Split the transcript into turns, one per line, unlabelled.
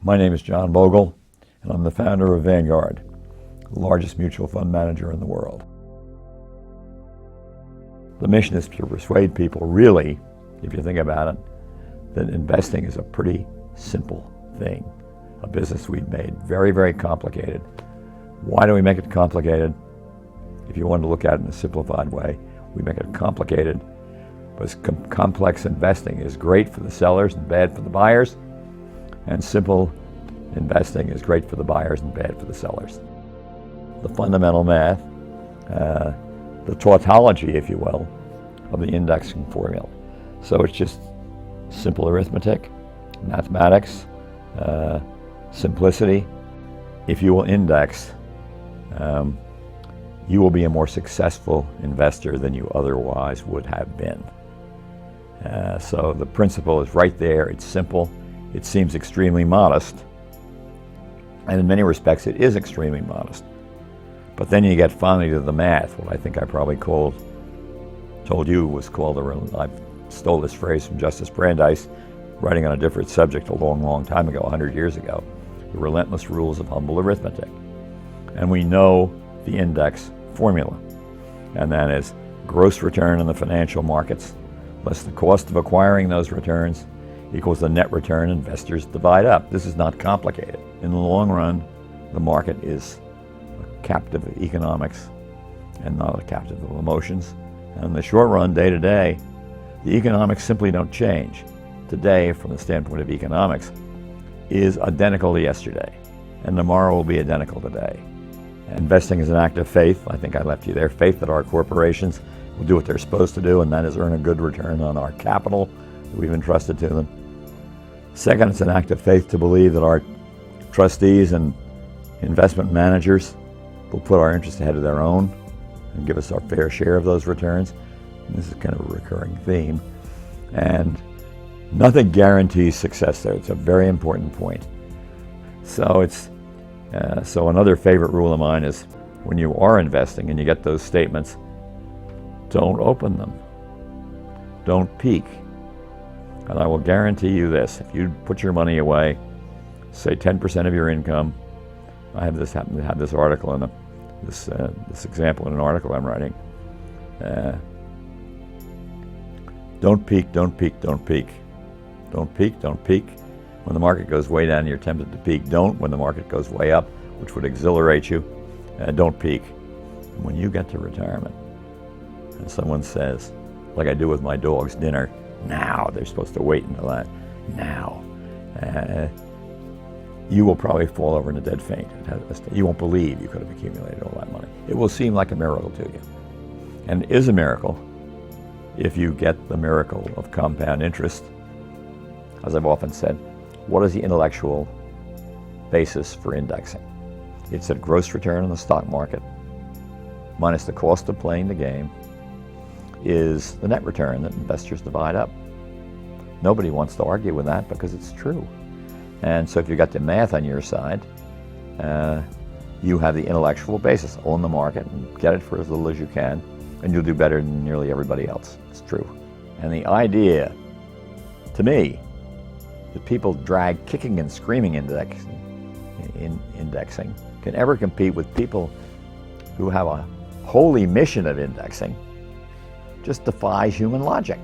My name is John Bogle, and I'm the founder of Vanguard, the largest mutual fund manager in the world. The mission is to persuade people, really, if you think about it, that investing is a pretty simple thing. A business we've made very, very complicated. Why do we make it complicated? If you want to look at it in a simplified way, we make it complicated because complex investing is great for the sellers and bad for the buyers, and simple investing is great for the buyers and bad for the sellers. The fundamental math, the tautology, if you will, of the indexing formula. So it's just simple arithmetic, mathematics, simplicity. If you will index, you will be a more successful investor than you otherwise would have been. So the principle is right there. It's simple. It seems extremely modest. And in many respects, it is extremely modest. But then you get finally to the math, what I think I probably told you was called, I stole this phrase from Justice Brandeis, writing on a different subject a long, long time ago, 100 years ago, the relentless rules of humble arithmetic. And we know the index formula, and that is gross return in the financial markets less the cost of acquiring those returns equals the net return investors divide up. This is not complicated. In the long run, the market is a captive of economics and not a captive of emotions. And in the short run, day to day, the economics simply don't change. Today, from the standpoint of economics, is identical to yesterday, and tomorrow will be identical today. Investing is an act of faith. I think I left you there. Faith that our corporations will do what they're supposed to do, and that is earn a good return on our capital that we've entrusted to them. Second, it's an act of faith to believe that our trustees and investment managers will put our interests ahead of their own and give us our fair share of those returns. And this is kind of a recurring theme. And nothing guarantees success there. It's a very important point. So so another favorite rule of mine is when you are investing and you get those statements, don't open them. Don't peek. And I will guarantee you this, if you put your money away, say 10% of your income, I have this article in this example in an article I'm writing. Don't peek, don't peek, don't peek. Don't peek, don't peek. When the market goes way down, you're tempted to peek. Don't when the market goes way up, which would exhilarate you. Don't peek. And when you get to retirement and someone says, like I do with my dog's dinner, now, they're supposed to wait until that, now, you will probably fall over in a dead faint. You won't believe you could have accumulated all that money. It will seem like a miracle to you. And it is a miracle if you get the miracle of compound interest. As I've often said, what is the intellectual basis for indexing? It's a gross return on the stock market minus the cost of playing the game is the net return that investors divide up. Nobody wants to argue with that because it's true. And so if you've got the math on your side, you have the intellectual basis. Own the market and get it for as little as you can, and you'll do better than nearly everybody else. It's true. And the idea, to me, that people drag kicking and screaming indexing can ever compete with people who have a holy mission of indexing just defies human logic.